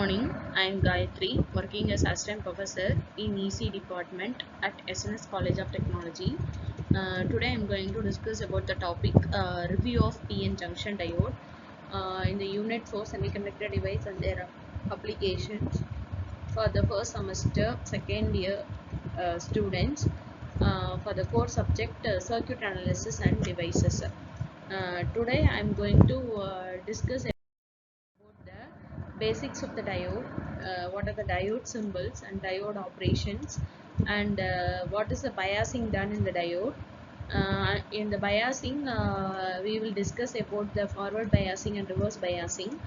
morning, I am Gayatri, working as Assistant Professor in EC Department at SNS College of Technology. Today I am going to discuss about the topic review of PN junction diode in the Unit 4 Semiconductor Device and their applications for the first semester, second year students for the core subject Circuit Analysis and Devices. Today I am going to discuss about the basics of the diode, what are the diode symbols and diode operations, and what is the biasing done in the diode. In the biasing, we will discuss about the forward biasing and reverse biasing.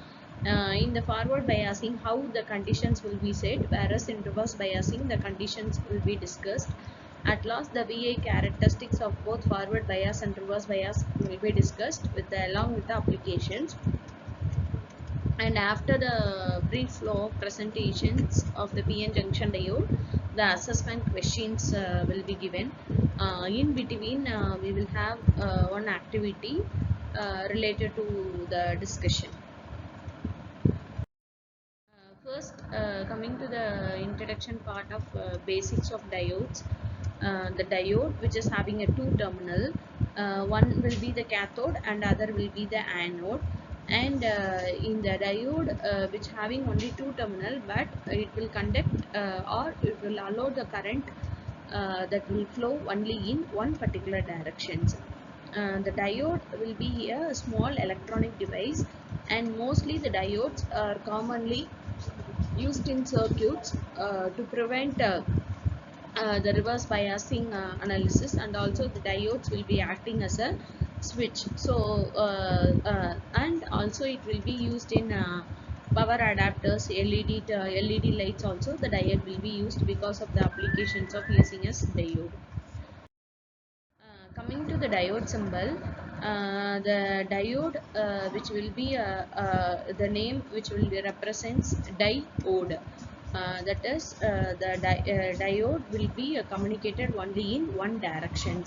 In the forward biasing, how the conditions will be set, whereas in reverse biasing, the conditions will be discussed. At last, the VA characteristics of both forward bias and reverse bias will be discussed along with the applications. And after the brief flow of presentations of the PN junction diode, the assessment questions will be given. In between, we will have one activity related to the discussion. First, coming to the introduction part of basics of diodes. The diode, which is having a two terminal, one will be the cathode and other will be the anode. And in the diode, which having only two terminal, but it will conduct or it will allow the current that will flow only in one particular direction. The diode will be a small electronic device, and mostly the diodes are commonly used in circuits to prevent the reverse biasing analysis, and also the diodes will be acting as a switch. So and also it will be used in power adapters, LED lights. Also the diode will be used because of the applications of using as diode. Coming to the diode symbol, the diode which will be the name which will represents diode. That is, the diode will be communicated only in one direction.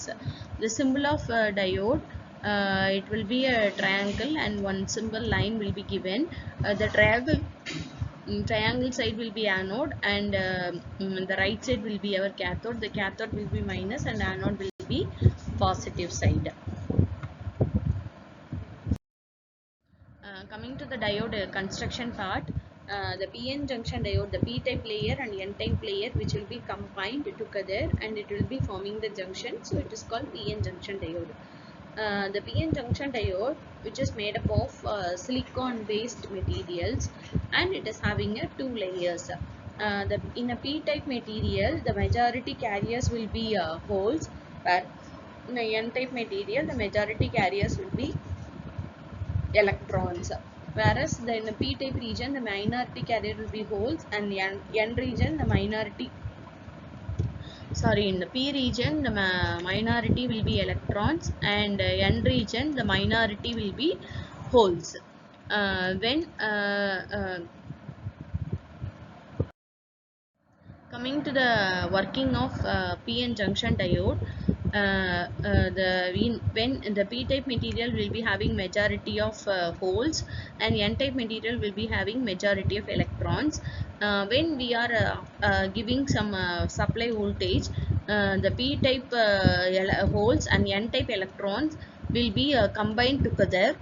The symbol of diode, it will be a triangle and one symbol line will be given. The triangle side will be anode, and the right side will be our cathode. The cathode will be minus and anode will be positive side. Coming to the diode construction part, the PN junction diode, the P-type layer and N-type layer, which will be combined together and it will be forming the junction, so it is called PN junction diode. The PN junction diode, which is made up of silicon based materials, and it is having two layers. In a P-type material, the majority carriers will be holes, but in a N-type material, the majority carriers will be electrons. Whereas in the P-type region, the minority carrier will be holes, and N region, the in the P region, the minority will be electrons, and N region, the minority will be holes. Coming to the working of PN junction diode, when the P-type material will be having majority of holes, and N-type material will be having majority of electrons. When we are giving some supply voltage, the P-type holes and N-type electrons will be combined together.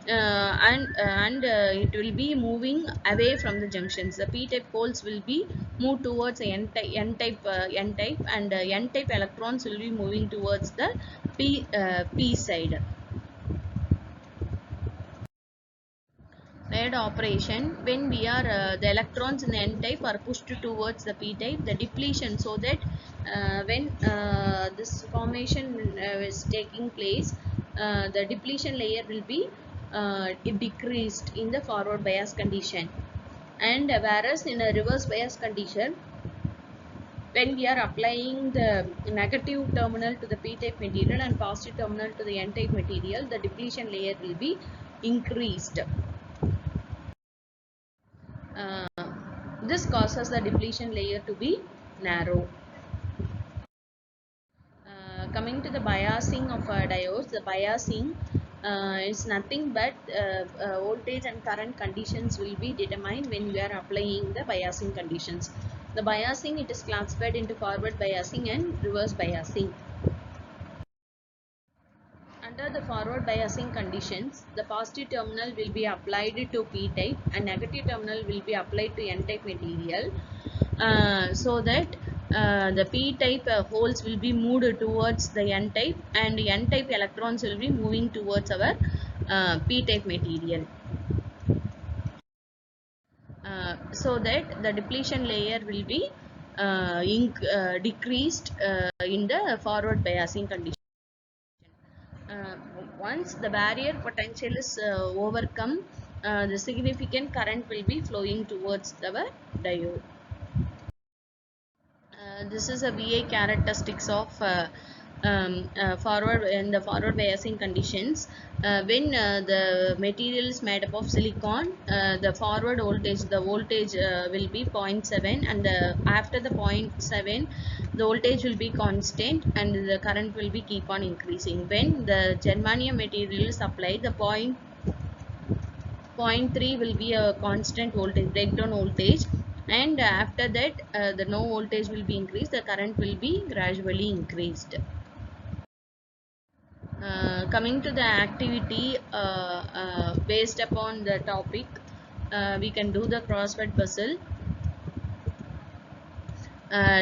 And it will be moving away from the junctions. The P-type holes will be moved towards N-type, and N-type electrons will be moving towards the P side. Layered operation, when we are the electrons in the N-type are pushed towards the P-type, the depletion, so that when this formation is taking place, the depletion layer will be decreased in the forward bias condition. And whereas in a reverse bias condition, when we are applying the negative terminal to the P-type material and positive terminal to the N-type material, the depletion layer will be increased. This causes the depletion layer to be narrow. Coming to the biasing of diodes, the biasing, It's nothing but voltage and current conditions will be determined when we are applying the biasing conditions. The biasing, it is classified into forward biasing and reverse biasing. Under the forward biasing conditions, the positive terminal will be applied to p-type and negative terminal will be applied to n-type material, so that the p-type holes will be moved towards the n-type and n-type electrons will be moving towards our p-type material, so that the depletion layer will be decreased in the forward biasing condition. Uh, Once the barrier potential is overcome, the significant current will be flowing towards the diode. This is a VA characteristics of forward in the forward biasing conditions. When the material is made up of silicon, the forward voltage, the voltage will be 0.7, and after the 0.7, the voltage will be constant and the current will be keep on increasing. When the germanium material is applied, the point 0.3 will be a constant voltage, breakdown voltage, and after that the no voltage will be increased, the current will be gradually increased. Coming to the activity based upon the topic, we can do the crossword puzzle.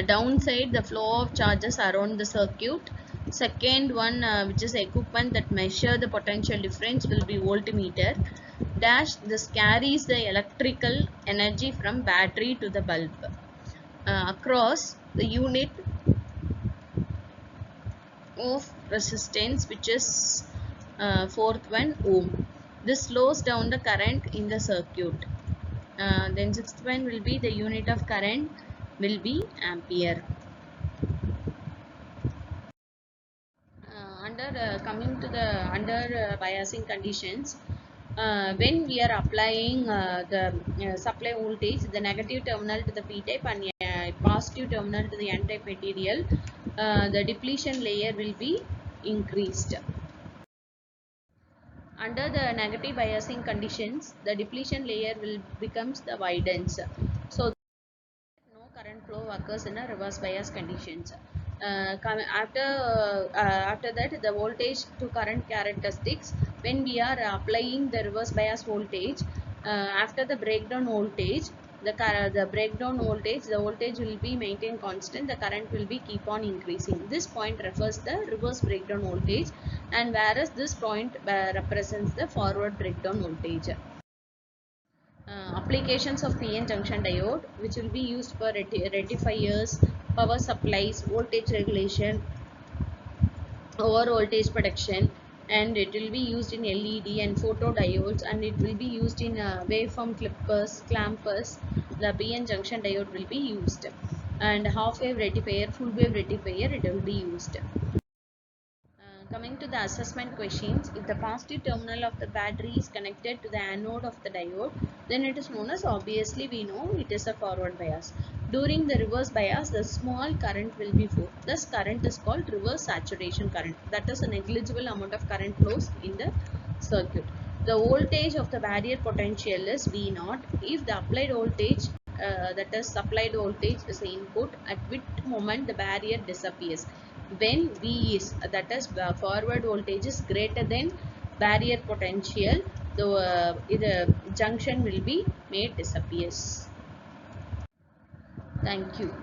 Downside, the flow of charges around the circuit. Second one, which is equipment that measure the potential difference, will be voltmeter. Dash, this carries the electrical energy from battery to the bulb across the unit of resistance, which is fourth one, ohm. This slows down the current in the circuit. Then sixth one will be the unit of current will be ampere. Coming to the biasing conditions, when we are applying the supply voltage, the negative terminal to the p-type and positive terminal to the n-type material, the depletion layer will be increased. Under the negative biasing conditions, the depletion layer will becomes the widens. So no current flow occurs in a reverse bias conditions. After that, the voltage to current characteristics, when we are applying the reverse bias voltage, after the breakdown voltage, the voltage will be maintained constant, the current will be keep on increasing. This point refers the reverse breakdown voltage, and whereas this point represents the forward breakdown voltage. Applications of PN junction diode, which will be used for rectifiers, power supplies, voltage regulation, over voltage protection, and it will be used in LED and photodiodes, and it will be used in waveform clippers, clampers. The PN junction diode will be used, and half wave rectifier, full wave rectifier, it will be used. Coming to the assessment questions, if the positive terminal of the battery is connected to the anode of the diode, then it is known as, obviously we know it is a forward bias. During the reverse bias, the small current will be flow. This current is called reverse saturation current. That is a negligible amount of current flows in the circuit. The voltage of the barrier potential is V0. If the applied voltage, that is supplied voltage, is the input, at which moment the barrier disappears. When V is, that is forward voltage, is greater than barrier potential, the junction will be made disappears. Thank you.